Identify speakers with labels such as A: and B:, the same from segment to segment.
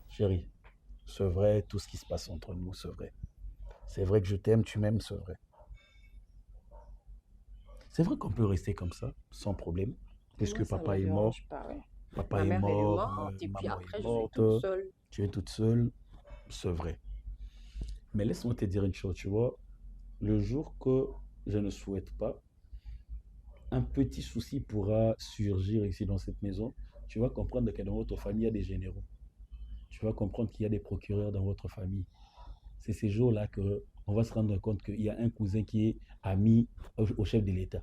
A: Chérie, c'est vrai, tout ce qui se passe entre nous, c'est vrai. C'est vrai que je t'aime, tu m'aimes, c'est vrai. C'est vrai qu'on peut rester comme ça, sans problème, puisque
B: Moi, ça
A: papa
B: me
A: est mort.
B: dérange pas, ouais.
A: Papa
B: Ma
A: est
B: mère, elle est
A: mort,
B: morte, et puis
A: maman
B: après,
A: est
B: je suis
A: morte,
B: toute seule.
A: tu es toute seule, c'est vrai. Mais laisse-moi te dire une chose, tu vois, le jour que je ne souhaite pas, un petit souci pourra surgir ici dans cette maison. Tu vas comprendre que dans votre famille, il y a des généraux. Tu vas comprendre qu'il y a des procureurs dans votre famille. C'est ces jours-là qu'on va se rendre compte qu'il y a un cousin qui est ami au chef de l'État.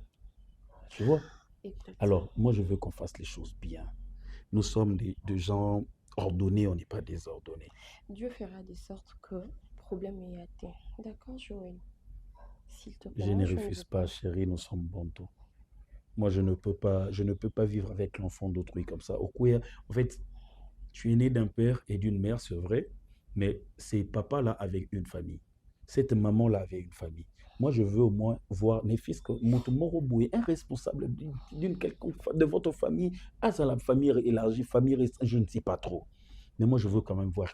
A: Tu vois?
B: Écoute,
A: Alors, moi, je veux qu'on fasse les choses bien. Nous sommes des gens ordonnés, on n'est pas désordonnés.
B: Dieu fera de sorte que le problème est atteint. D'accord, Joël? S'il te plaît,
A: Je
B: moi,
A: ne
B: je ne
A: refuse
B: veux
A: pas,
B: pas.
A: chérie, nous sommes bantous. Moi, je ne peux pas vivre avec l'enfant d'autrui comme ça. En fait, tu es né d'un père et d'une mère, c'est vrai, mais c'est papa-là avec une famille. Cette maman-là avec une famille. Moi, je veux au moins voir mes fils que Motomorobo est un responsable d'une quelconque de votre famille, à la famille élargie, famille restreinte, je ne sais pas trop. Mais moi, je veux quand même voir,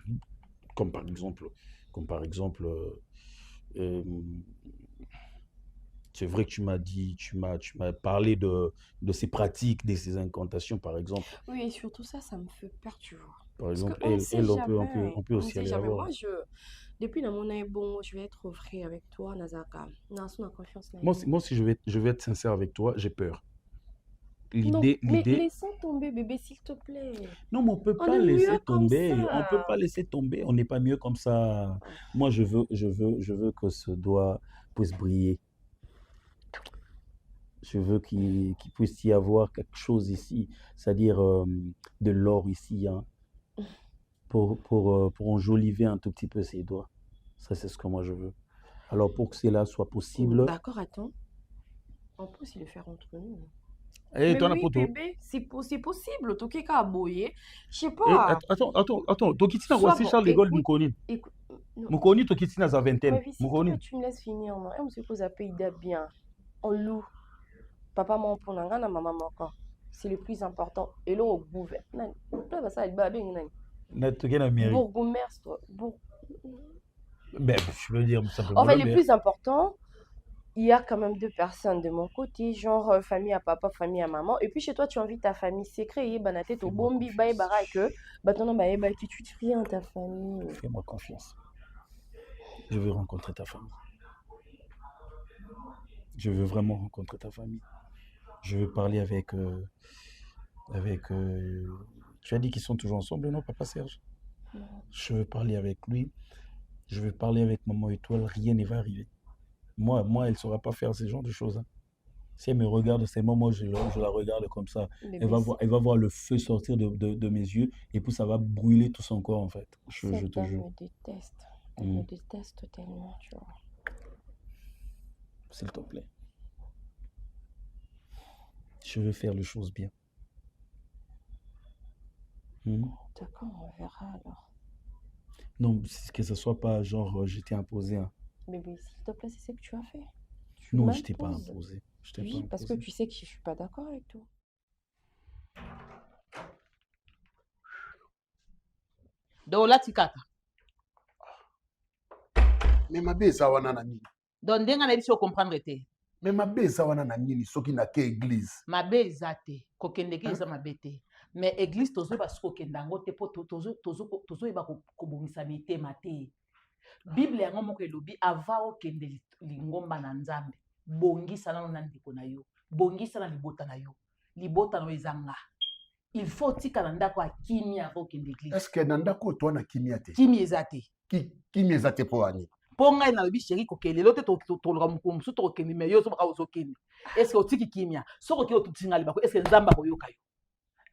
A: comme par exemple, comme par exemple, euh, c'est vrai que tu m'as parlé de ces pratiques, de ces incantations, par exemple.
B: Oui, et surtout ça, ça me fait peur, tu vois.
A: Par
B: Parce
A: exemple,
B: qu'on ne
A: elle,
B: sait
A: elle on peut, on peut,
B: jamais.
A: on peut
B: On ne
A: aussi
B: sait
A: aller la
B: jamais.
A: voir.
B: Moi, depuis dans mon œil, bon, je vais être vrai avec toi, Nazaka. Non, on a confiance dans
A: Moi,
B: nous.
A: moi, si je vais être sincère avec toi, j'ai peur.
B: Non, mais
A: L'idée.
B: laissons tomber, bébé, s'il te plaît.
A: Non, mais on peut
B: On
A: pas
B: est
A: laisser
B: mieux comme
A: tomber. On peut
B: ça.
A: pas laisser tomber. On n'est pas mieux comme ça. Moi, je veux que ce doigt puisse briller. Je veux qu'il puisse y avoir quelque chose ici, c'est-à-dire de l'or ici, hein, pour enjoliver un tout petit peu ses doigts. Ça, c'est ce que moi je veux. Alors, pour que cela soit possible.
B: D'accord, attends. On peut aussi le faire entre nous.
A: Eh,
B: Mais
A: toi,
B: oui,
A: Napoto.
B: bébé, c'est possible. Toké Kaboye. Je sais
A: Eh,
B: pas.
A: attends. Tokitina,
B: Soit
A: voici
B: bon,
A: Charles de Gaulle,
B: écoute,
A: Moukoni.
B: écoute. Non.
A: Moukoni, Tokitina, sa
B: Ma
A: vingtaine.
B: vie, s'il te plaît,
A: Moukoni.
B: tu me laisses finir, non? On se pose à payer bien. On loue. Papa mon pour nanga na maman encore. C'est le plus important. Et là, au gouvernement. Là, ça, il va bien.
A: Natokena mairie.
B: Bourgmestre.
A: Ben, je veux dire simplement
B: Enfin,
A: le
B: le
A: maire.
B: plus important, il y a quand même deux personnes de mon côté, genre famille à papa, famille à maman. Et puis chez toi, tu invites ta famille. C'est créé, banate, au
A: Fais-moi
B: bombi, bye,
A: confiance.
B: baraque, que, batono, bye, bye, qui tu te fais en ta famille.
A: Fais-moi confiance. Je veux rencontrer ta famille. Je veux vraiment rencontrer ta famille. Je veux parler avec. Tu as dit qu'ils sont toujours ensemble, non, papa Serge?
B: Non.
A: Je veux parler avec lui. Je veux parler avec maman Étoile. Rien ne va arriver. Moi, elle ne saura pas faire ce genre de choses, hein. Si elle me regarde seulement, moi, je la regarde comme ça. Elle
B: Bébé,
A: va voir le feu sortir de mes yeux et puis ça va brûler tout son corps, en fait. Je
B: cette
A: te
B: dame
A: jure.
B: me déteste. Elle
A: Mm.
B: me déteste tellement, tu vois.
A: S'il te plaît. Je veux faire les choses bien. Mm.
B: D'accord, on verra alors.
A: Non, que ce soit pas genre, je t'ai imposé, hein.
B: Bébé, s'il te plaît, c'est ce que tu as fait. Tu
A: Non, je t'ai pas
B: m'imposes.
A: imposé. Je t'ai pas
B: Oui, parce que
A: imposé.
B: tu sais que je suis pas d'accord avec toi.
C: Donc là, tu kaka.
D: Mais ma belle, ça va na nini.
C: Donc ndenge na biso comprendre te.
D: Mais ma belle, ça va na nini soki na ke église.
C: Mabe ezate, kokende ki eza mabe te. Mais église tozo ba soko kendango te po tozo eba kobomisa mitema te. Bible yango moko elobi ava okende lingomba na Nzambe. Bongisa nano na ndeko na yo. Bongisa na libota na yo. Libota na ezanga. Il faut tika na ndako akimia avant okende église.
D: Est-ce que na ndako to na kimia te?
C: Kimi ezate.
D: Kimia ezate po ani.
C: Po ngai na lobi chéri kokele lote to loka mukumsu to kokende me yo so baka ozokende. Est-ce que otiki kimia? So ko kilo tutinga libako est-ce que Nzamba koyoka yo?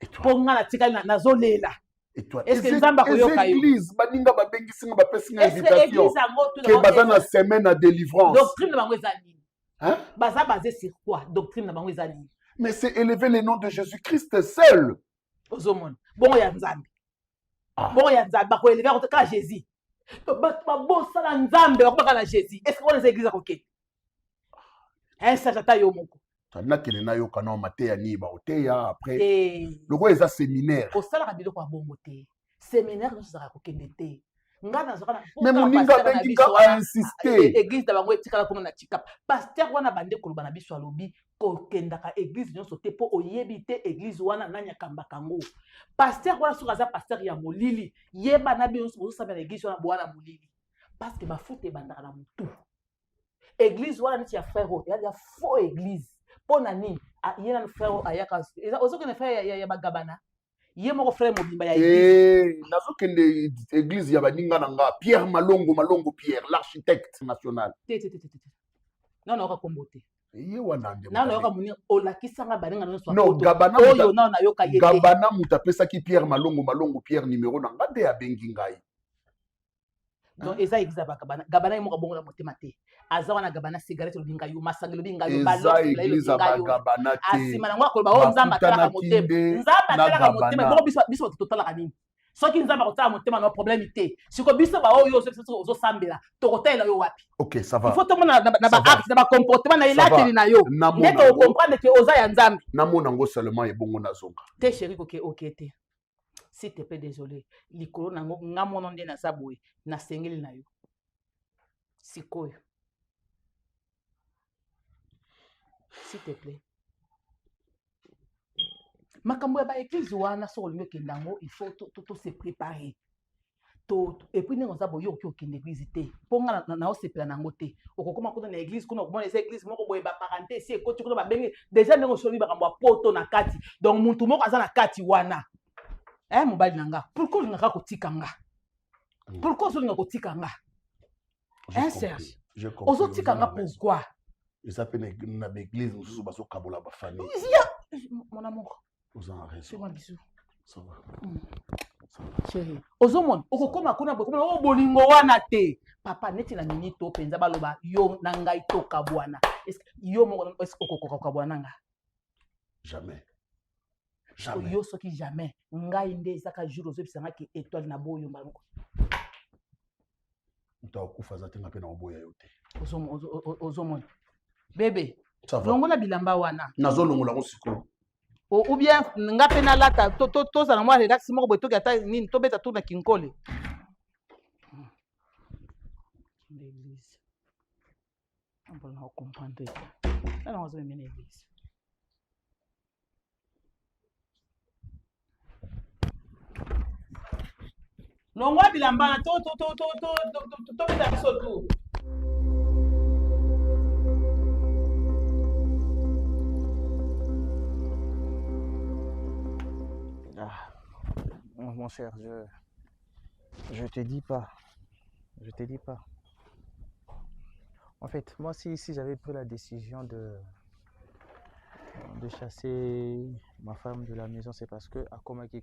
D: Et toi?
C: Po nga na tika na zolela.
D: Et toi?
C: Est-ce que Nzamba koyoka yo?
D: Église baninga babengisi nga bapesi nga
C: Est-ce que
D: invitation.
C: église yango tout
D: Que baza na semaine na délivrance.
C: doctrine na bango ezali.
D: Hein?
C: Baza basé sur quoi? Doctrine na bango ezali.
D: Mais c'est élever le nom de Jésus-Christ seul.
C: Ozomona. Bongo ya Nzambe. Bongo ya Nzambe ba ko élever ko ka Jésus. Ba bossa na Nzambe ba ko na Jésus. Est-ce que on les églises à koke? Ça j'attends yo moko.
D: nakende nayoka na mateya niba oteya après
C: te
D: lokola eza séminaire
C: kosalaka biloko ya bongo te séminaire nyonso ezalaka kokende te nga nazwaka
D: mais moninga abengi nga ainsiste
C: église na bango etikala kuna na tikapa paster wana bande koloba na biso alobi kokendaka église nyonso te mpo oyebi te église wana nani akambaka yango paster wana soki aza paster ya molili yeba na bino nyonso bozosambela église wana bowana molili parce que bafuta ebandaka na motu église wana neti ya frère oyo ya faux église mpo na nini ye nanu frère ayaka ozokende frère ya bagabana ye moko frère mobimba ya église
D: nazokende église ya baninga na nga Pierre Malongo Pierre l'architecte national
C: te nano yoka kombo te
D: ye wana nde
C: nano yoka moni olakisanga baninga nyonso
D: non gabana
C: oyo nano nayoka ye te
D: gabana mutu apesaki Pierre Malongo Pierre numéro na nga nde abengi ngai
C: donc eza église ya bagabana gabana ye moko abongola motema te aza wana gabana cigarette lobi ngai yo masanga lobi ngai yo
D: eza église ya bagabana te
C: asima nango akoloba oyo nzambe atalaka motema nzambe atalaka motema bongo biso totalaka nini soki nzambe akotala motema na problème te siko biso baoyo ozosambela tokotalela yo wapi
D: ok ça va
C: il faut tomona na baacte na bacomportement na elateli na yo nde tocomprendre ke oza ya nzambe
D: namona ngo seulement ebongo nazonga
C: te chéri oke te s'il te plaît désolé likolo nango nga mono nde naza boye nasengeli na yo sikoyo s'il te plaît makambo ya baeglise wana soki olingi okende yango il faut se préparer epuis ndenge oza boye okoki okende église te mpo nga naosepela nango te okokoma kuna na église kuna okomona eza église moko boye baparente esi ekoti kuna babenge déjà ndenge osolobi makambo ya poto na kati donc mutu moko aza na kati wana mobali na nga pourquoi olingaka kotika nga pourquoi ozolinga kotika nga Serge ozotika nga pourquoi
D: eza mpe na baeglise mosusu bazokabola bafamille
C: mon amour
D: fais-moi
C: bisou chéri ozomona okokoma kuna bokomona o bolingo wana te papa neti na minute to penza baloba yo na ngai tokabwana yo moko okokoka kokabwana nga
D: jamais
C: yo soki jamais ngai nde ezaka jour ozobisanga ke étoile na boyo mbango
D: utakufa aza te nga mpe na oboya yo te
C: ozomona bebe longola bilamba wana
D: nazolongola ngo sikoyo
C: ou bien nga mpe nalata tozala mwa relax moko boye toki ata nini tobeta tour na kinkole l'église mpona ocomprendre nana ozomemena église longwa bilamba na tobeta biso tour
E: Mon cher, je te dis pas. Je te dis pas. En fait, moi, si j'avais pris la décision de chasser ma femme de la maison, c'est parce que à Komaki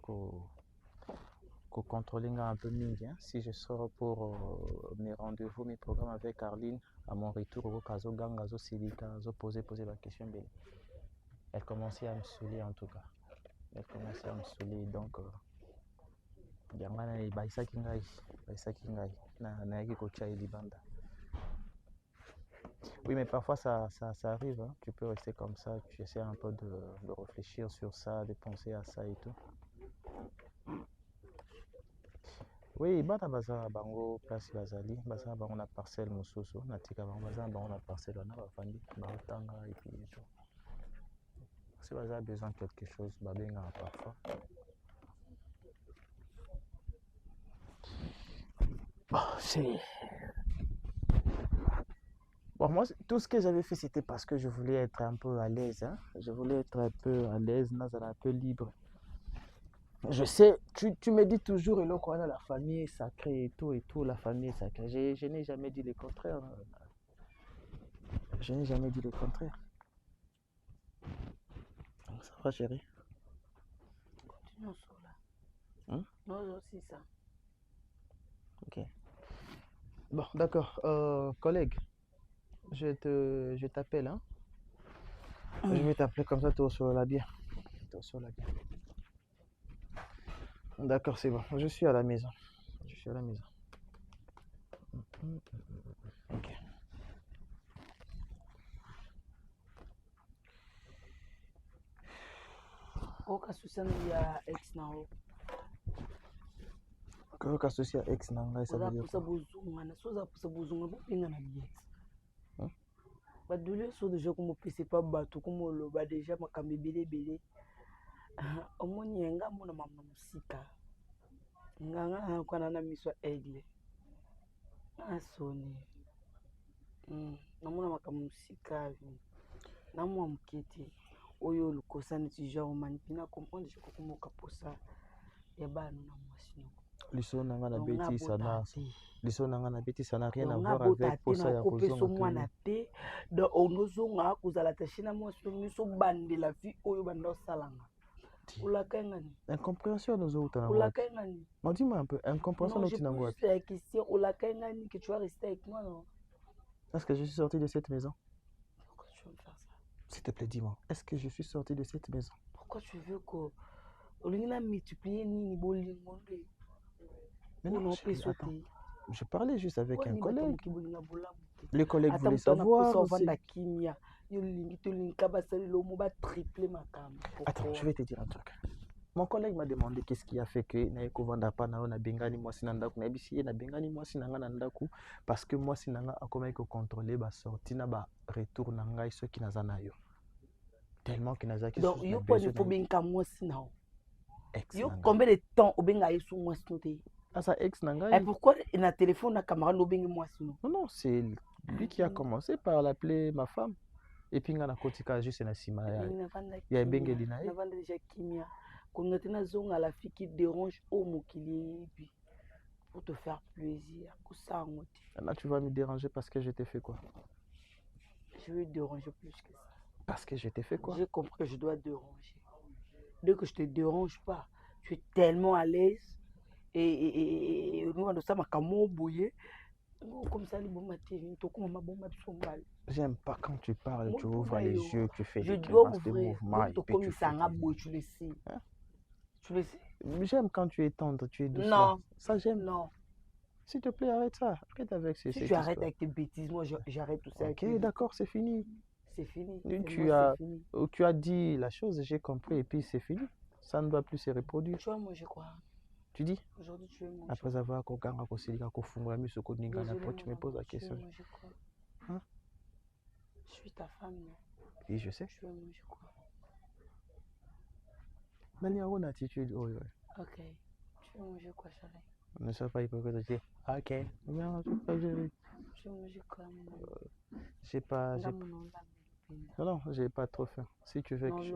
E: contrôler un peu mieux. Si je sors pour mes rendez-vous, mes programmes avec Arline, à mon retour au Kazo Gang, Kazo Silika, Kazo poser la question, elle commençait à me saouler en tout cas. Elle commençait à me saouler, donc oui, mais parfois ça arrive, hein. Tu peux rester comme ça, tu essaies un peu de réfléchir sur ça, de penser à ça et tout. Oui, bana baza bango place bazali, baza bango na parcelle mosusu, na tika bango baza bango na parcelle wana bafandi, baotanga et puis et tout. Si baza besoin de quelque chose, babenga parfois. Bon, bon, moi, tout ce que j'avais fait, c'était parce que je voulais être un peu à l'aise. Hein? Je voulais être un peu à l'aise, un peu libre. Je sais, tu me dis toujours, et là, quand la famille est sacrée et tout, la famille est sacrée. Je n'ai jamais dit le contraire. Je n'ai jamais dit le contraire. Ça va, chérie?
C: Continue sur là. Non, c'est ça.
E: Ok. Bon, d'accord. Collègue, je t'appelle, hein? Je vais t'appeler comme ça, tu reçois la bière. D'accord, c'est bon. Je suis à la maison. Ok.
F: okasusa ya ex na o
E: Quand associé à ex nanga, ça veut dire
F: ozapusa
E: quoi?
F: bozungana so ozapusa bozunga bopengana biet
E: Hein?
F: badole so deja komopesa pa bato komoloba deja makambo ebele omoni yenga mona mama mosika nganga nakwana na miso ya aigle asoni namona makambo mosika na mwa moke te oyo lukosa neti genre manipi na comprendre je kokomoka posa ya bana na mwasi noko
E: Liso nanga na
F: donc
E: bêtise, ça n'a
F: nabota te
E: liso nanga na bêtise, ça n'a rien à
F: donc
E: voir
F: nabota
E: avec
F: te
E: posa ya
F: nakopesa
E: kozonga
F: omwana te donc onozonga kozala tache na mwasi miso bandela vi oyo banda osalanga olaka ngani
E: incompréhension nous autres na
F: olaka
E: wapi?
F: ngani
E: On dis-moi un peu, incompréhension
F: non
E: nous
F: je
E: tina
F: pose
E: wapi?
F: juste la question olaka ngani que tu vas rester avec moi non
E: Est-ce que je suis sorti de cette maison?
F: pourquoi tu veux me faire ça
E: S'il te plaît, dis-moi. Est-ce que je suis sorti de cette maison?
F: pourquoi tu veux que olingi na multiplier nini bolingo nde
E: Mais non,
F: ono
E: chérie,
F: peso
E: attends.
F: te
E: Je parlais juste avec un collègue.
F: moki bolinga bolamu te
E: Le collègue
F: ata
E: voulait
F: moto anaposa
E: savoir.
F: ovanda kimia yo lingi tolinga basaleli omo batriple makambo
E: Attends, je vais te dire un truc. Mon collègue m'a demandé qu'est-ce qui a fait que Naeko Vandapa na bengani mwasi na ndaku na bisi na bengani mwasi nanga na ndaku parce que mwasi nanga akoma ko contrôler ba sortie na ba retour na ngai ceux qui naza na yo. Tellement que naza ki
F: donc yo po ni po benga mwasi na
E: ex
F: yo
E: nanga.
F: combien de temps obenga yesu mwasi no te
E: Asa ex nanga.
F: et pourquoi na téléphone na camarade obenga mwasi no?
E: Non non, c'est lui qui a commencé par l'appeler ma femme et puis ngana kotika juste na sima ya bengeli na ye.
F: Na vanda déjà kimia qu'on était na zonga la fille qui dérange au mokili pour te faire plaisir pour ça
E: Là tu vas me déranger parce que je t'ai fait quoi?
F: Je vais te déranger plus que ça.
E: Parce que je t'ai fait quoi?
F: J'ai compris que je dois déranger. Dès que je te dérange pas, tu es tellement à l'aise et nous on ça makamo boye comme ça les bons matins to comme ma bombe mal.
E: J'aime pas quand tu parles, tu ouvres les yeux, tu fais
F: je
E: des
F: dois
E: grimaces de
F: ouvrir
E: mouvement et puis tu fais
F: tu le sais. Hein? Tu le sais.
E: J'aime quand tu es tendre, tu es doucement.
F: Non.
E: Ça j'aime.
F: Non.
E: S'il te plaît, arrête ça. Arrête avec ces
F: Si tu arrêtes avec tes bêtises, moi j'arrête tout ça.
E: Ok, d'accord, c'est fini.
F: C'est fini.
E: Tu as dit la chose, j'ai compris, et puis c'est fini. Ça ne doit plus se reproduire.
F: Tu vois, moi je crois.
E: Tu dis?
F: Aujourd'hui, tu veux manger.
E: Après avoir kokanga kosilika kofungula miso koninga na tu me poses la question.
F: Moi, je crois.
E: Hein?
F: Je suis ta femme, non?
E: Oui, je sais.
F: Tu veux manger quoi?
E: Nani a une attitude, oh, ouais.
F: Ok. Tu veux manger quoi, chérie?
E: Ne sois pas hypocrite, je dis, ok. Non, tu veux
F: manger quoi,
E: j'ai pas. Non, non, j'ai pas trop faim. Si tu veux que je.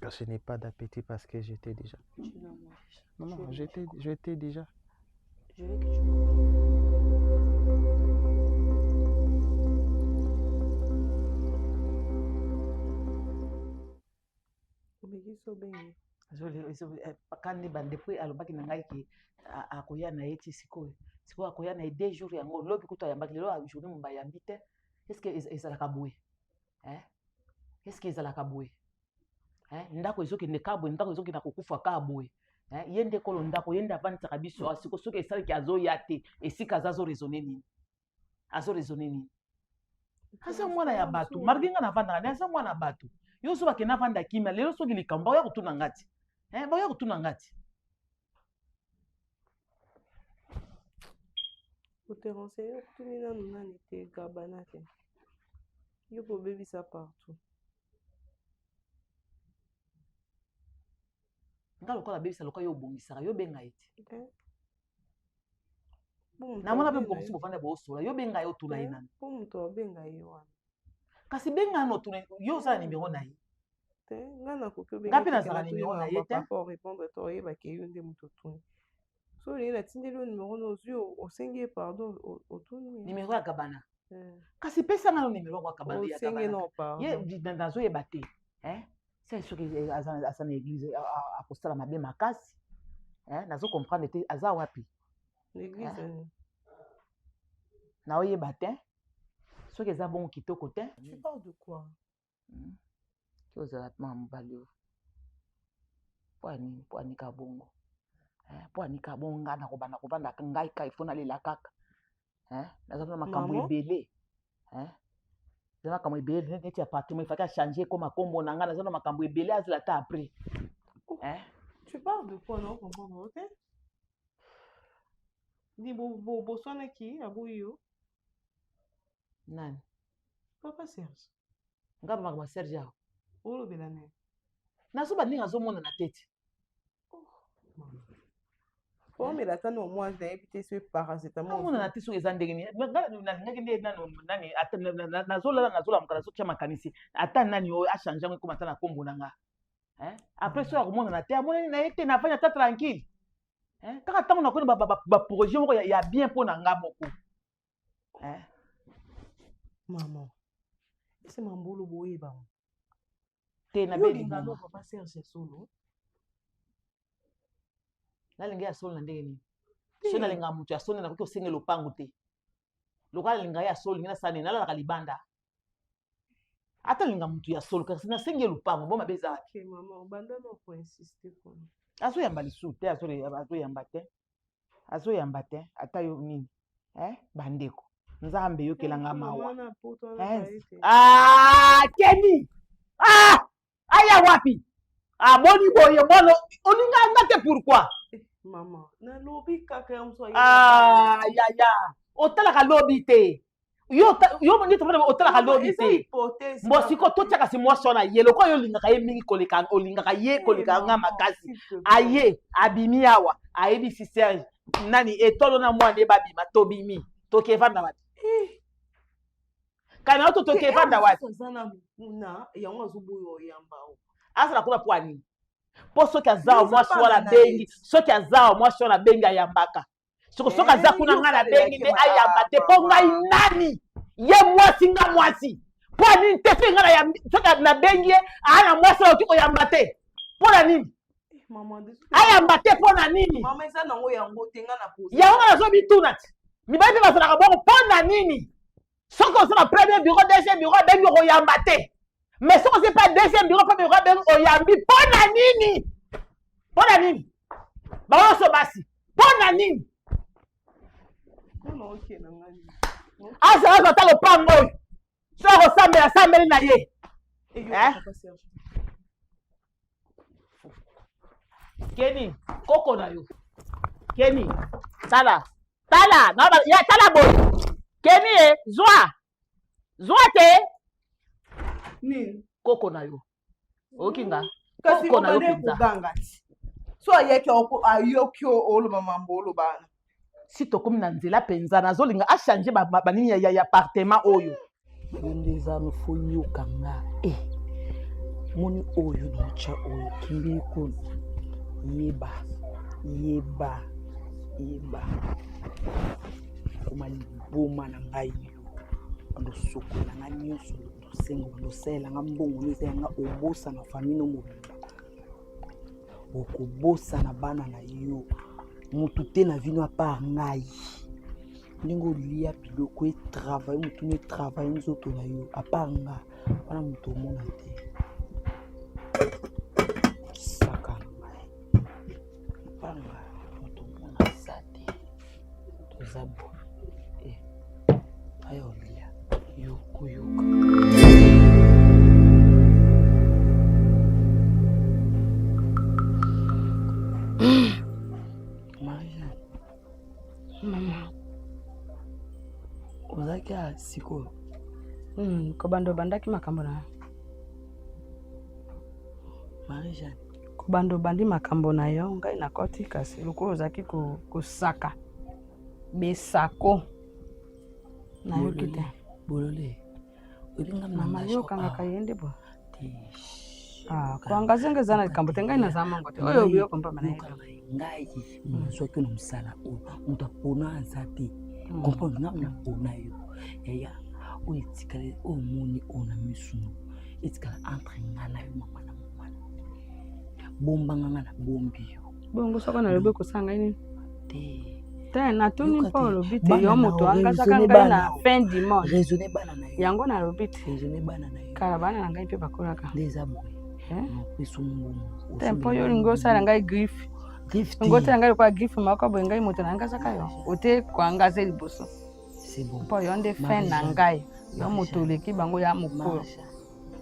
E: Je n'ai pas d'appétit parce que j'étais déjà.
F: Tu dois manger.
E: Non, non, j'étais déjà.
F: Je veux que tu manges.
C: pakani bandepui alobaki na ngai ke akoya na ye ti sikoyo akoya na ye 2 jours yango lobi kutu ayambaki lelo journée mo bayambi te estce ezalaka boye estce ezalaka boye ndako ezokende ka boye ndako ezokende kokufa ka boye ye nde kolo ndako ye nde avandisaka biso siko soki esalaki azoya te esika aza azoraisonne nini aza mwana ya bato mardi nga navandaka ne aza mwana ya bato yo so bakende avanda kimia lelo soki likambo baoya kotuna ngati baoya kotuna ngati
G: kote renseigner kutuni nanu nani te gabana te yo kobebisa partout
C: nga lokola bebisa lokola yo obongisaka yo benga ye te
G: Bon,
C: namona mpe bokosi bovanda boosola yo benga ye otuna ye nani
G: po moto abenga ye wana
C: kasi benga ano otuna yo osala nimero na ye
G: te nga nakoki
C: nga mpe nazala nimero na ye te
G: papa orépondre to oyebaki yo nde moto otuni so olingi natindeli yo nimero na ozwi osengi ye pardon otuni
C: nimero ya gabana kasi pesanga no nimero yango ya gabana ye nazoyeba te se soki aza na église akosala mabe makasi nazokomprendre te aza wapi
G: l'église
C: naoyeba te soki eza bongo kitoko te
G: tu parles de quoi
C: ti ozala mwa mobali oyo po anika bongo po anika bongo ngai nakobanda ngai ka ifo nalela kaka naza na makambo ebele eza makambo ebele neti appartement ifaki achange ekoma kombo na ngai naza na makambo ebele azela ata après.
G: Tu parles de quoi, non? Comprends, ok? Dis, Boswana qui? Abouyo?
C: Nani?
G: Papa Serge.
C: Ngaba makambo Serge aho.
G: Olo belane.
C: Nazo bandinga azomona na tete.
G: Oh, mais la tane au moins d'inviter ce paracétamol.
C: Amona na tiso eza ndenge ni. Ngaki nde nani ata nazola mukala so tia makanisi. Ata nani o a changer ngo komata na kombo nanga. Après so akomona na te amona na ete na fanya ta tranquille. Kaka tango na kona ba projet moko ya bien pour nanga moko.
G: Maman. C'est mambolo boye ba.
C: Te na
G: Yo
C: beli
G: linga
C: mama.
G: no papa Serge solo.
C: Nalinga ya solo na ndenge nini? So nalinga mutu ya solo na koki osenge lopango te. Lokala linga ya solo ngina sane nalala kalibanda. Ata linga mutu ya solo kasi na senge lopango bo mabeza.
G: Ok maman, banda no pour insister quoi.
C: Azo yamba lisu te azo yamba te. Azo yamba te ata yo nini? Bandeko. Nzambe yo kelanga mawa. Kenny. Aya wapi? Boni boye bono oninga ngate pourquoi?
G: Maman, na lobby kaka ya mso
C: ya. Otala ka lobby te. Yo moni to otala ka lobby te. Mbosiko to chaka si mwa sona yelo ko yo linga ka ye mingi koleka olinga ka ye koleka nga makasi. Aye abimi awa, ayebi si Serge. Nani etolo na mwa nde babima tobimi. Tokevanda wati. Kana to tokevanda wati.
G: Sana na yango azubuyo yamba.
C: Asala kuna kwa nini? Po soki azao mwasi wala bengi, soki azao mwasi wala bengi ayambaka. Soki aza kuna ngana bengi nde ayambate po ngai nani? Ye mwasi nga mwasi. Po nini tefe ngana ya soki na bengi ana mwasi wala tuko yambate. Po na nini? Ayambate po na nini?
G: Mama eza nango yango tenga na pose.
C: Yango na zo bitunat. Mibali bazala bongo po na nini? Soki osala premier bureau, deuxième bureau bengi ko yambate. Mais ce n'est pas deuxième bureau, premier bureau, oyambi, pona nini? Pona nini? Bawa sobasi. Pona nini?
G: Non, ok, nangani.
C: Asa asa talo pango. So ko sambela na ye. Kenny, koko na yo. Kenny, tala. Na ya tala boy. Kenny, zwa te.
G: Nini?
C: Koko na yo. Okinga.
G: Kasi
C: Koko na yo
G: obande kuganga ti. So ayeke ayokyo olo mamambolo bana.
C: Si tokomi na nzela penza nazolinga a changer banini ya appartement oyo.
F: Yondeza no fonyo kanga. Moni oyo no cha oyo kimbi ko yeba. Kuma liboma na ngai. Ando soko na nganyo so sengo ndo sela ngambongo ni senga obosa na famille no mobimba okobosa na bana na yo mutu te na vino a part ngai ningo lia biloko e travail mutu ne travail nzoto na yo a part nga bana mutu mona te saka ngai panga mutu mona sate to zabo ayo lia yo kuyoka. Maria.
B: Mama.
F: Ozaki a siko.
B: Kobando bandaki makambo na.
F: Maria.
B: Kobando bandi makambo na yo ngai na koti kasi lokolo ozaki kosaka. Besako. Na yo kite.
F: Bolole. Olinga
B: mama yo kanga kayende bo. Kwa ngazenge zana likambo tengai na zama ngote. Oyo biyo kompa mana.
F: Ngai soki no musala o mutapona azati. Kompa na pona yo. Yaya o itikale o moni ona misuno. Itikala entre ngana yo mama na mama. Bomba ngana na bombi yo.
B: Bongo soko na lobe kusanga ini. Na tuni pa lobite yo moto angaza kanga na fin du monde.
F: Raisonner bana na yo.
B: Yango na lobite.
F: Raisonner bana na yo.
B: Kala bana na ngai pe bakolaka.
F: Les abou. Pesumungu.
B: Tempo yo lingo sala ngai griffe. Griffe. Ngote ngai kwa griffe mako bo ngai moto angaza kayo. Ote kwa angaza liboso.
F: c'est bon.
B: mpo yo nde fin na ngai yo moto oleki bango ya mokolo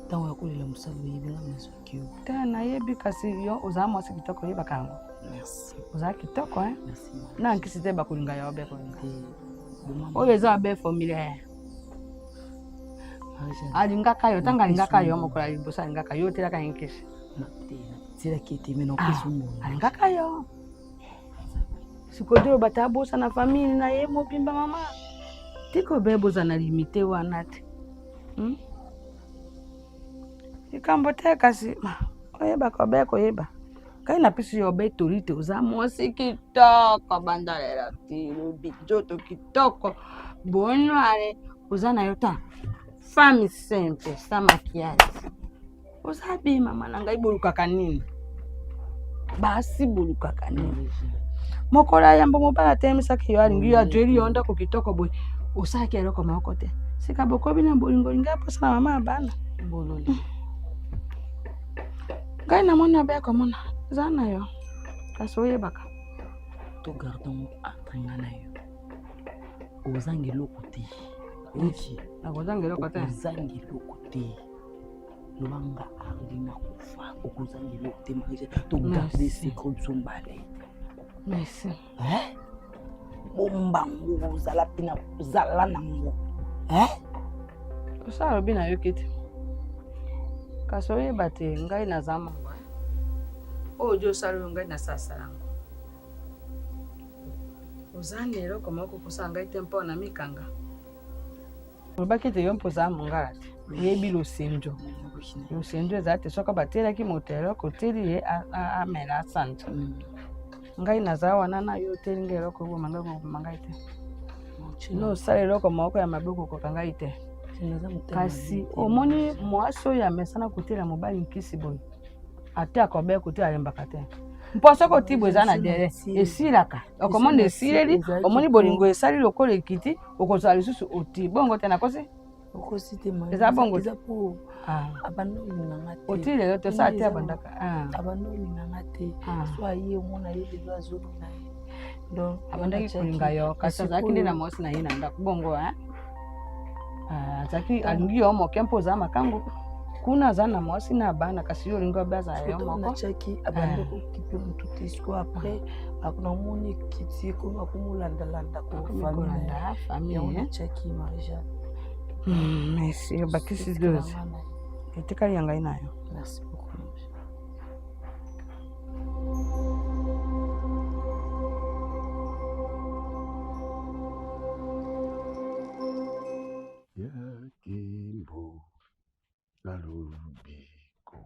F: ntango ya kolela mosala oyebi nga nazoki yo
B: te nayebi kasi yo ozala mwasi kitoko oyebaka yango
F: merci
B: ozala kitoko
F: merci
B: na nkisi te bakolinga yo obe kolinga
F: boma
B: oyo eza babe familia alingaka yo ntango alingaka yo mokolo ya liboso alingaka yo otelaka ye nkisi
F: natilaki ete me naopesa omongo
B: alingaka yo sikodi oyo bato abosa na famille na ye mobimba mama tika obe boza na limite wana te likambo te kasi oyebaka obe koyeba kai napesi yo obe tori te oza mwasi kitoko bandalela ti lobi nzoto kitoko bonware oza na yo ta femme simple sa maquillage oza bi mama na ngai bolukaka nini basi bolukaka nini mokolo ya yambo mobala temisaki yo alingi yo adweli yo ndako kitoko boye osalaki eloko moko te sika bokobi na bolingo lingai mposa na mama ya bana
F: bololi
B: ngai namoni abe komona eza na yo kasi oyebaka
F: togardon entre nga na yo ozanga eloko te
B: nakozanga eloko te
F: ozanga eloko te lobanga arli na kofa okozanga eloko te marie togarde secret zombale
B: merci
F: bombango ozala mpe na kozala nango
B: osala lobi na yo kiti kasi oyeba te ngai naza mongo oyo ojo osala oyo ngai nasasala yango ozanga eloko moko kosala ngai te mpo na mikanga olobaki ete yo mpo ozala mongala te oyebi losenjo ezala te soki batelaki moto eloko oteli ye amela asante ngai naza wana na yo oteli ngai eloko oboma ngai koboma ngai te no osala eloko moko ya mabe okokoka ngai te kasi omoni mwasi oyo amesana kotela mobali nkisi boye ate akobe kotela alembaka te mpo soki otibwa eza na dere esilaka okomona esileli omoni bolingo esali lokola ekiti okozala lisusu oti bongo te nakosi
F: okosi te
B: eza bongo
F: eza mpo abanda olinganga te
B: oti lelo te osala te abandaka
F: abanda olinganga te so aye omona ye lelo azolinga ye donc
B: abandaki kolinga yo kasi azalaki nde na mwasi na ye na ndako bongo azalaki alingi yo moke mpo ozala makango kuna aza na mwasi na bana kasi yo olingi obe azala yo moko
F: natiaki abanda kokipe motu te siko apres namoni ekiti ekomi akomolandalanda
B: kolanda famille
F: natiaki marie-jeanne
B: merci obakisi doze etikali ya ngai na yo
F: merci beaucoup
D: yakimbo na lobiko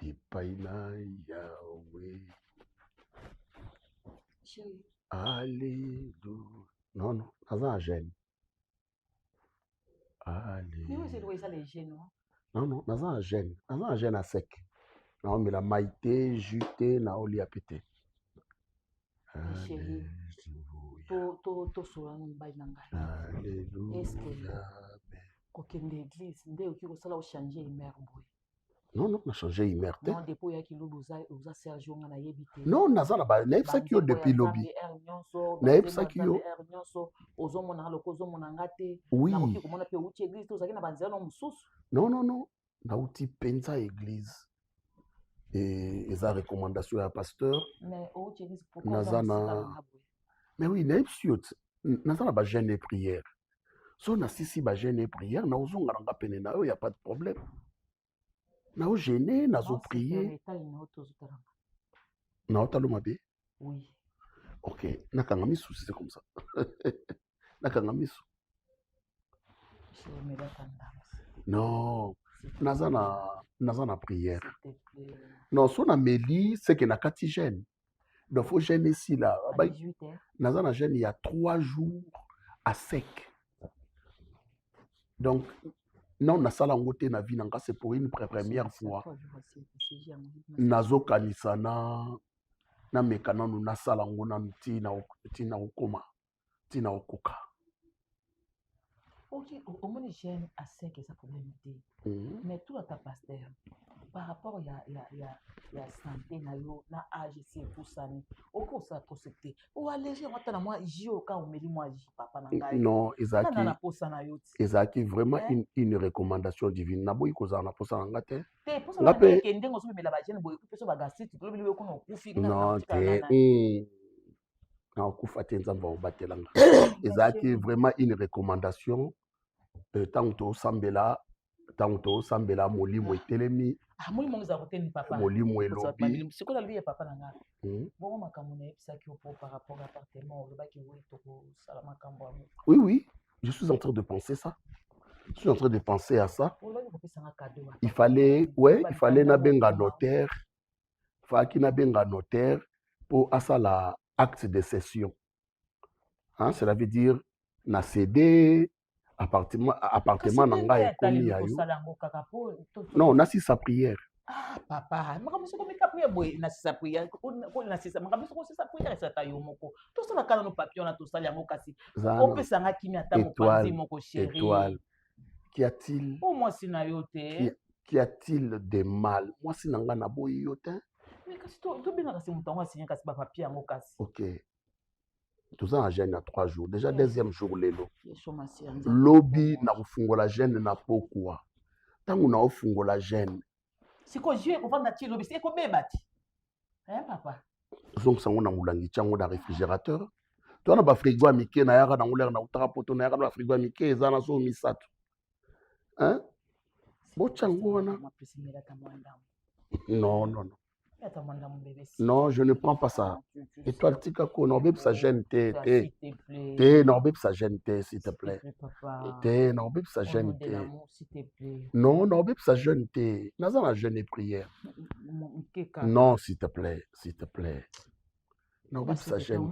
D: epai na yawe Alléluia. Non, naza na gêne. Non, naza na gêne. Naza na gêne à sec. Naomela mai te, jus te, naolia pe te.
C: kokende église nde oki kosala ochange humeur boye
D: non na changer humeur te
C: non depuis oyaki lobi oza serge onga nayebi te
D: non naza na nayebisaki yo depuis lobi nayebisaki yo
C: nyonso ozomonanga loko ozomonanga te
D: oui
C: nakoki komona mpe outi église te ozalaki na banzela no mosusu
D: non nauti mpenza église eza recommandation ya pasteur
C: mais outi église
D: naza na mais oui nayebisi yo naza na bagene et prière so nasisi bagene et prière naozongananga pene na yo ya pas de problème naogene nazoprier naotalo mabe
C: oui
D: ok nakanga misu c'est comme ça nakanga misu non naza na prière non so na meli c'est que nakati gêne donc faut gêner ici là naza na gêne il y a 3 jours à sec donc non nasala yango te na vie nanga c'est pour une première fois nazokanisa na meka nanu nasala yango nanu ntina okoka
C: ok omoni gêne à sec eza problème te mais tout ata pasteur par rapport ya santé na yo na âge si epusani okosala prosecte oalléger ngata na mwa ji oka omeli mwa ji papa na ngai
D: Non,
C: nana na posa na yo ti
D: ezalaki vraiment une recommandation divine. Naboyi kozala na posa na nga te.
C: te posa na ngai ke ndenge ozomemela bagene boye peso bagastrite tolobi lobi okona okufi
D: Non te. Na okufa te nzambe obatelanga. Ezalaki vraiment une recommandation. Tango tosambela molimo etelemi.
C: molimo eza koteni papa
D: molimo elobi
C: sikola lobi ya papa na nga bongo makambo nayebisaki yo par rapport à appartement olobaki oui tokosala makambo yango.
D: Oui, je suis en train de penser ça. Je suis en train de penser à ça. Il fallait nabenga notaire. Fallait nabenga notaire pour asala acte de cession. Hein, cela veut dire na cédé appartement na nga ekomi ya yo. Non, na si sa prière.
C: Ah papa, makambo soko meka prière boy na si sa prière. Na si sa makambo soko sa prière sa ta yo moko. To sala kala no papier na to sala yango kasi. Opesa nga kimi ata mopanzi moko chérie.
D: Étoile. Qu'y a-t-il?
C: Oh moi si na yo te.
D: Qu'y a-t-il de mal? Moi si na nga na boyi yo te.
C: Mais kasi to bien kasi mutango signer kasi ba papier yango kasi.
D: OK. Tout ça en gêne à 3 jours. Déjà, deuxième jour, l'élo. Lobby na kufungola gêne na pokwa. Tangu na kufungola gêne.
C: Si ko jue ko vanda ti lobby, c'est ko bebati. Hein papa?
D: Donc ça on a mulangi chango na réfrigérateur. Toi na ba frigo amike na yaka na ngulera na utaka poto na yaka na frigo amike ezana so misato. Hein? Bo chango wana. Non. Non, je ne prends pas ça. Et toi, le tikako, non, bébé, ça gêne, non, bébé, ça gêne, s'il te plaît. Non, bébé, ça gêne, non, bébé, ça gêne, Naza la jeûne et prière. Non, s'il te plaît. Non, bébé, ça gêne, non,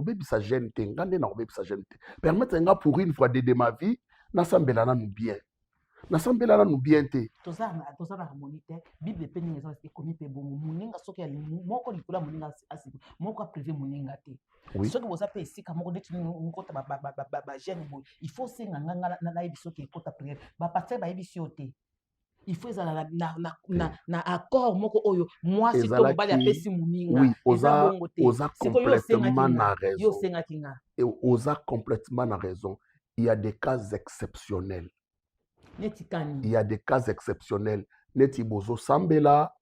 D: bébé, ça gêne, non, bébé, ça gêne, permettez-moi pour une fois d'aider ma vie, nasambela na nous bien. Nasambela nous bien te
C: toza na harmonité bible pe ninga ça ekomi pe bongo muninga soki ya moko likula muninga asiku moko a privé muninga te soki boza pe esika moko neti nkota ba jeune boy il faut senga nganga na yebi soki ekota prière ba pasteur ba yebi si ote il faut ezala na accord moko oyo moi si to mobali apesi muninga
D: oui oza complètement na raison
C: yo senga kinga
D: et oza complètement na raison il y a des cas exceptionnels. Il y a des cas exceptionnels. Neti bozo sambela,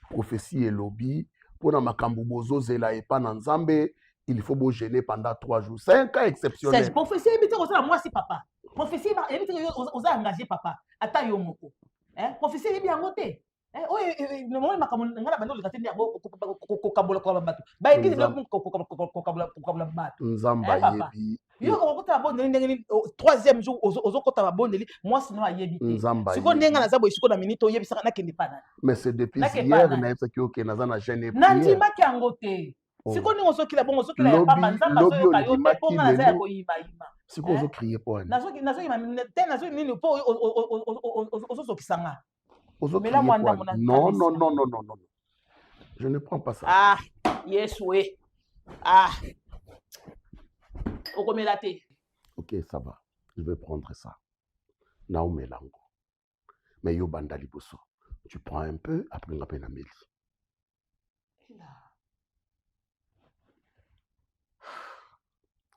D: prophétie et lobby, pour na makambu bozo zela et pas nzambe, il faut bo gêner pendant 3 jours. C'est un cas exceptionnel.
C: C'est prophétie éviter oza moi si papa. Prophétie éviter oza engagé papa. Ata yo moko. Hein? Prophétie éviter yangote. No mo makambu ngala bando likatendi yango kokabola kwa bato. Ba ekize blo kokabola bato.
D: Nzamba yebi.
C: Yo okota bondeli ndenge 3e jour ozokota bondeli moi sinon ayebi te siko ndenga na zabo siko na minute oyebisa na kende pana
D: mais c'est depuis hier na yebisa ki OK na za na jeune prière
C: nandi maki yango te siko ningo sokila bongo sokila ya papa nzamba soyoka yo te ponga na za ya koyima yima
D: siko ozo crier pour
C: nazo yima te nazo nini po ozosokisanga
D: ozo crier pour non je ne prends pas ça
C: ah yes oui
D: OK, ça va. Je vais prendre ça. Naomi Lango. Mais yo bandali bosso. Tu prends un peu, après on appelle la mili.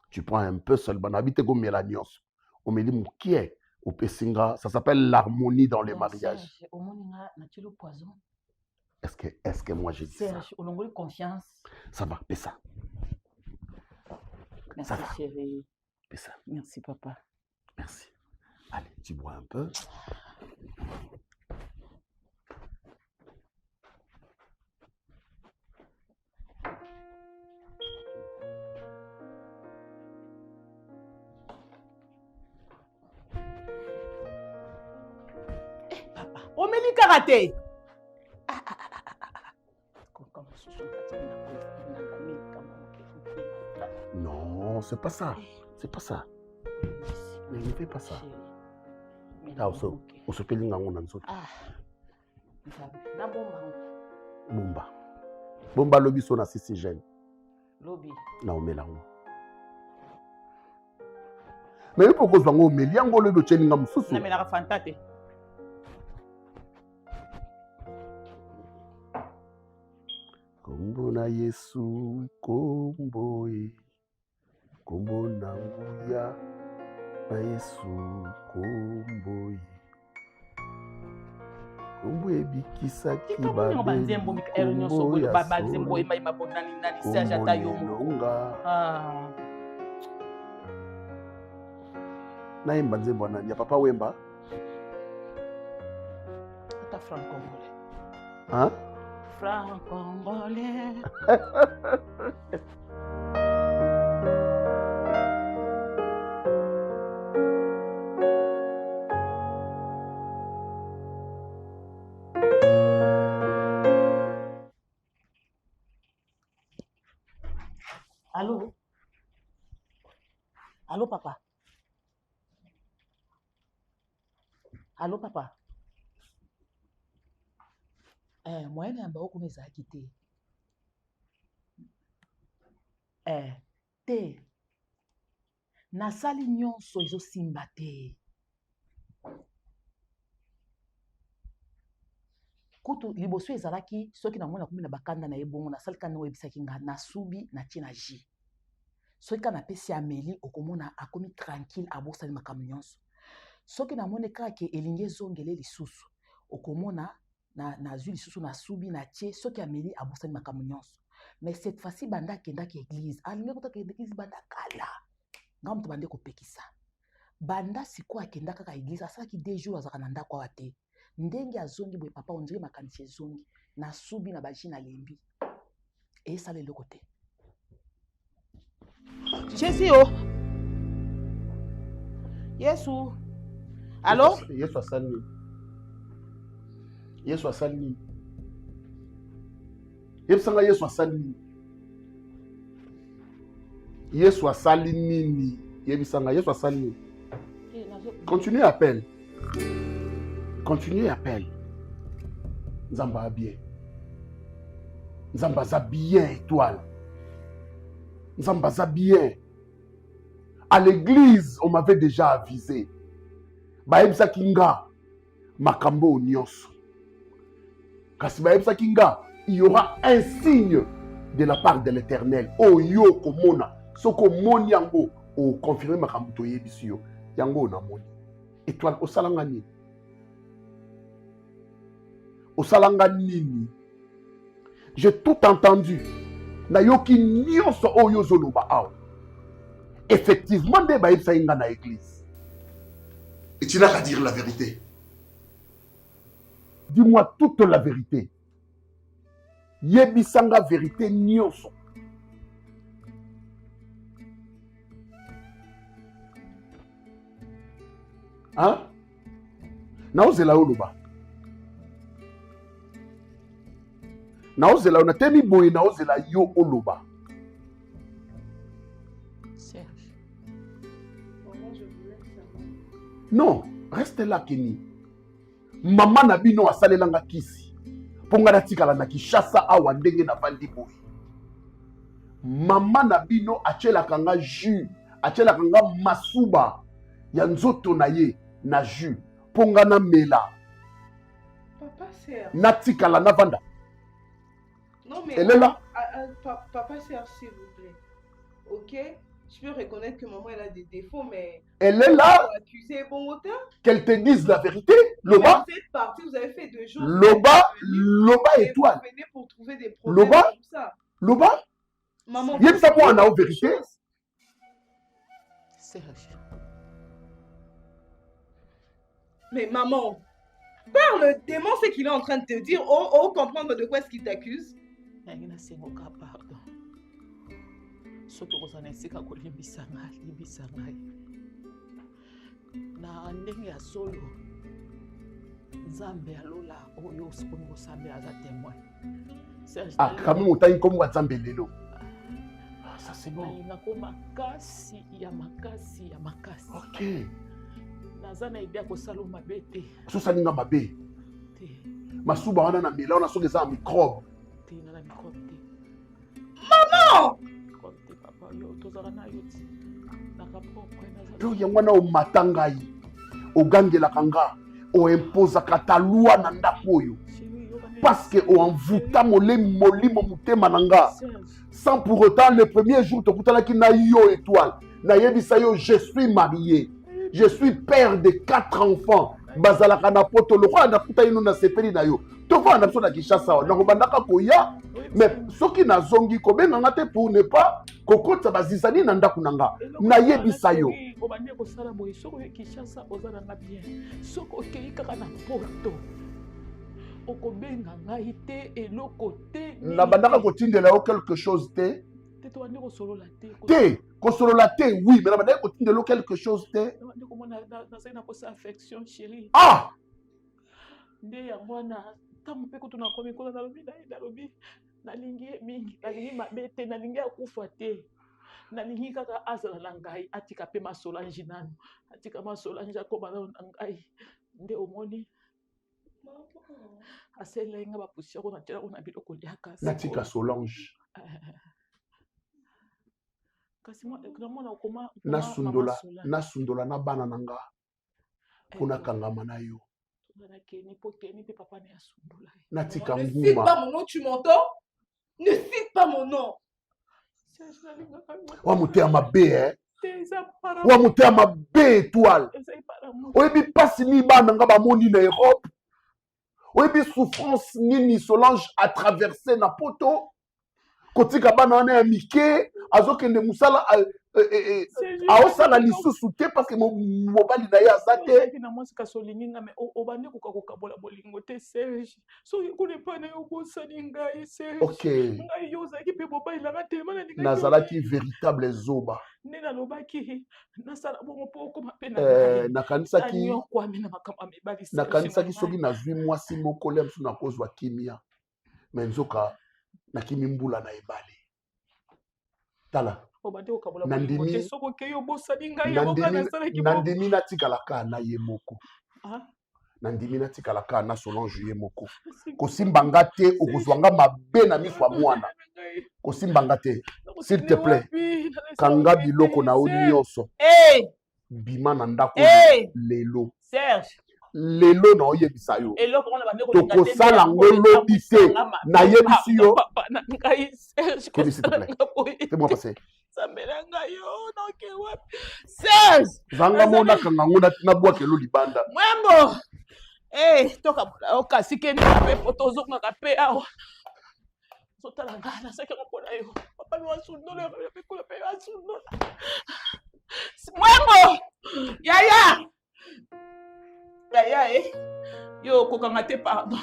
D: Tu prends un peu seulement. Habite comme Mélanios. On me dit moukié. Au Pessinga. Ça s'appelle l'harmonie dans les mariages. Est-ce que moi j'ai dit ça?
C: Serge, on a confiance.
D: Ça va, fais ça.
C: Merci chérie.
D: Ça.
C: Merci papa.
D: Merci. Allez, tu bois un peu.
C: Papa, on me dit karaté.
D: Non, c'est pas ça. C'est pas ça. Mais ne fais pas ça. Ah, on se peut l'inga on en Bomba. Bomba lobby son assisté jeune.
C: Lobby.
D: Non, mais là. Mais pourquoi vous avez mis yango le dossier n'inga mususu?
C: Na mela fantate.
D: Kombo na Yesu, kombo e, kombo na nguya na Yesu, kombo e. Kombo ebikisaki
C: Kombo banzembo mikero nyonso boyo banzembo ema mabonani nani Serge Atayomo. Ah.
D: Naimba nzembo nani ya Papa Wemba?
C: Ata franc-congolais.
D: Hein?
C: Franc-congolais. Allô? Allô, papa? Allô, papa? Moi, je suis comme ça quitté. Te. Nasali nyonso ezosimba te. Kutu liboso ezalaki soki na mona komina bakanda na ebongo nasali kana oyebisaki nga nasubi na tina ji. Soki kana pesi Amélie okomona akomi tranquille abosali makambo nyonso. Soki na mone kaka ke elingi ezongele lisusu okomona na zwi lisusu na subi na tie soki Amélie abosali makambo nyonso. Mais cette fois-ci banda kendaki église alingi kotaka église banda kala nga mutu bande kopekisa banda siko akenda kaka église asalaki 2 jours azaka na ndako awa te ndenge azongi boye papa ondire makanisi ezongi na subi na baji na lembi esala eloko te. Jésus oh Yesu allô
D: Yesu asali. Yesu asali. Yebisanga Yesu asali. Yesu asali nini? Yebisanga Yesu asali. Continuez appel. Continuez appel. Nzamba bien. Nzamba za bien étoile. Nzamba za bien. À l'église, on m'avait déjà avisé. Baebisa kinga makambo nyonso. Kasi baebisa kinga il y aura un signe de la part de l'Éternel. Oh yo komona, soko moni yango o confirmer makambo to yebisi yo. Yango na moni. Étoile o salanga nini? O salanga nini? J'ai tout entendu. Na yoki nyonso o yo zoloba aw. Effectivement de baebisa inga na église. Et tu n'as qu'à dire la vérité. Dis-moi toute la vérité. Yebisanga vérité nyonso. Hein? Naozela oloba. Naozela onatemi boye naozela yo oloba.
C: Serge.
D: Non, reste là Kenny. Maman nabino asalelanga kisi. Ponga na tikala na Kishasa awa ndenge na vandi boy. Maman nabino achela kanga jus, achela kanga masuba ya nzoto na ye na jus. Ponga na mela.
G: Papa Serge.
D: Na tikala na vanda.
G: Non mais
D: elle est là.
G: Papa Serge s'il vous plaît. OK? Je peux reconnaître que maman elle a des défauts, mais...
D: Elle est là.
G: Accuser bon auteur.
D: Qu'elle te dise la vérité. Loba.
G: Vous êtes parti, vous avez fait 2 jours.
D: Loba étoile.
G: Vous venez pour trouver des problèmes.
D: Loba.
G: Comme ça.
D: Loba.
G: Maman.
D: Yem sa moi en vérité.
C: Serge.
G: Mais maman, parle, démon ce qu'il est en train de te dire. Oh, comprendre de quoi est-ce qu'il t'accuse.
C: Pardon. Soki kozana esika kolimbisa ngai na ndenge ya solo Nzambe alola oyo sikomi kosambe aza témoin.
D: Ah, quand même autant comme Nzambe lelo. Ça c'est bon.
C: Nako makasi ya makasi.
D: OK.
C: Naza na idea kosala mabe te.
D: So salinga mabe.
C: Te.
D: Masuba wana na mela wana soki za microbe.
C: Te na microbe te.
G: Maman!
D: to yangwana o matangai o gangela kanga o imposa katalua na ndako oyo parce que o envuta molimo mutema nanga sans pour autant le premier jour tokutana ki na yo étoile na yebisa yo je suis marié, je suis père de 4 enfants bazalaka na poto lokola na kuta ino na sepeli na yo tova na biso na Kinshasa na kobandaka koya mais soki na zongi kobenga ngate pour ne pas kokota bazizani na ndako nanga na yebisa yo
C: obande ko sala boye soko Kinshasa ozala nga bien soko okei kaka na poto okobenga ngai te eloko te
D: na bandaka kotindela yo quelque chose te
C: to bande ko solola te
D: te kosolola te oui mais na bandaka kotindela yo quelque chose te
C: bande ko mona na sai na kosa affection chérie
D: ah
C: nde yango na tamu pe kutu na komi kola na lobi nalingi mingi nalingi mabe te nalingi akufa te nalingi kaka azala na ngai atika pe masolange nanu atika masolange akoma na ngai nde omoni aselenga bapusia ko na tela ko na biloko liaka
D: natika Solange
C: kasi moi na koma
D: nasundola na bana nanga kuna kangama na yo natika
F: nguma. Ne cite pas mon nom, tu m'entends? Ne cite pas mon nom.
D: Wa mutea mabe wa mutea mabe étoile oyebi pasi ni bana nga bamoni na Europe oyebi souffrance nini Solange a traversé na poto kotika bana wana ya mike azokende musala aosala lisusu te parce que mobali na ye aza te
C: na mwasi kasolinginga me obande kokabola bolingo te Serge so kone pa na yo bosani ngai Serge
D: okay
C: ngai yo ozalaki pe mobali langa telema na linga
D: nazalaki véritable zoba
C: nde nalobaki nasala bongo mpo okoma pe na ngai
D: nakanisaki soki nazwi mwasi moko le mosusu nakozwa kimia me nzoka nakimi mbula na ebale tala nandimi natikalaka na ye moko nandimi natikalaka na Solange ye moko kosimbanga te okozwanga mabe na miso ya mwana kosimbanga te s'il te plaît kanga biloko na yo nyonso bima na ndako lelo lelo na oyebisa yo tokosala yango lobi te nayebisi yo kemi s'il te plaît fais-moi passer vanga mona kanga ngona tina bwakelo libanda
C: mwembo tokabola okasi kende pe tozongaka pe awa sotala nga nasaki ngopona yo papa mi wasundola pekola pe wasundola mwembo yaya yo kokanga te pardon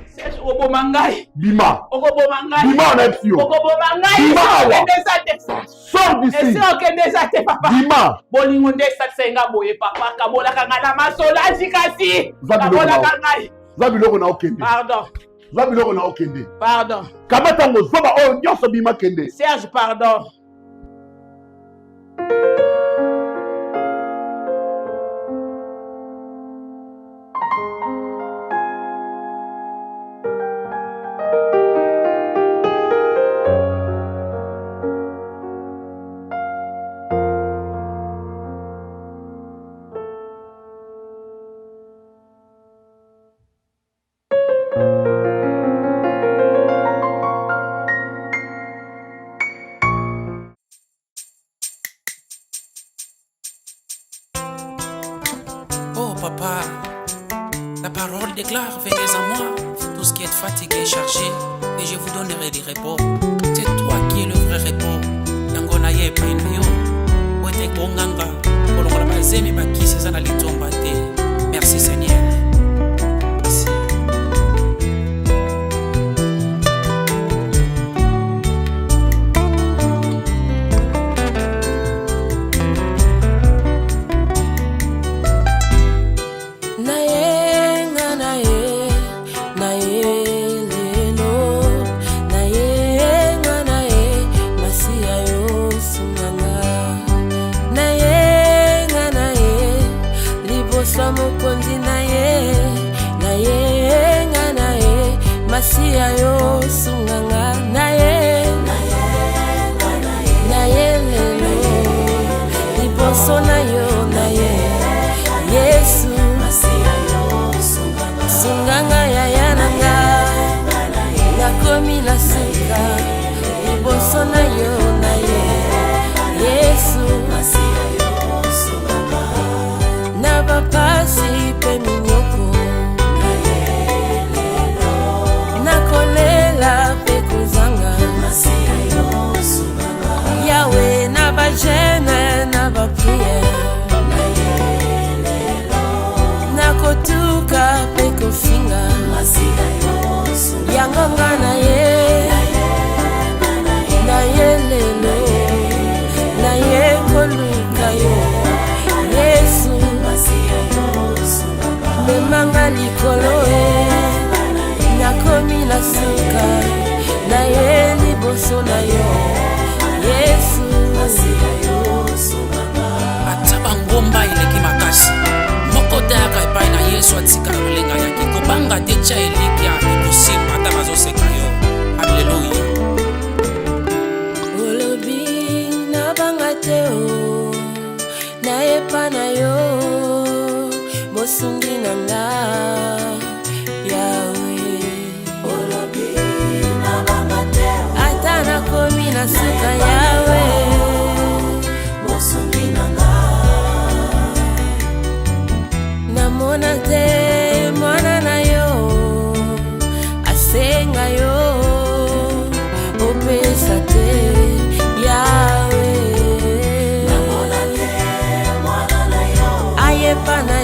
C: Serge okoboma ngai
D: bima
C: okoboma ngai
D: bima na epsio
C: okoboma ngai okende sa te
D: sors d'ici
C: esi okende sa te papa
D: bima
C: bolingo nde esakisa nga boye papa kabolaka ngai na masolange kasi kabolaka ngai
D: zwa biloko na okende
C: pardon
D: zwa biloko na okende
C: pardon
D: kama tango zoba oyo nyonso bima kende
C: Serge pardon
H: Papa, la parole déclare, venez à moi, tout ce qui est fatigué, chargé, et je vous donnerai du repos. C'est toi qui es le vrai repos. Nangona ye painayo, wete konganga, kolongola bazemi bakisi sana litomba te. Merci Seigneur.
I: Masia yo sunganga na ye liboso na yo na ye Yesu sunganga yaya nanga nakomi na suka liboso na yo na ye Yesu na bapasi pe minyoko nakolela pe kozanga Yawe na bajene na bapriere nakotuka pe kofinga yangonga na ye lelo na ye koluka yo Yesu memanga likolo nakomi na suka na ye liboso na yo Yesu
H: ataba ngomba eleki makasi moko tayaka epai na Yesu atika lolenga yaki kobanga te tya eliki ya ekosimba ata bazoseka yo. Alleluya.
I: olobi nabanga te o nayepa na yo mosungi na nga Yawe olobi nabanga te o ata nakomi na suka Yawe mosungi na nga namona te mwana na yo asenga yo opesa te Yawe namona te mwana na yo ayepa na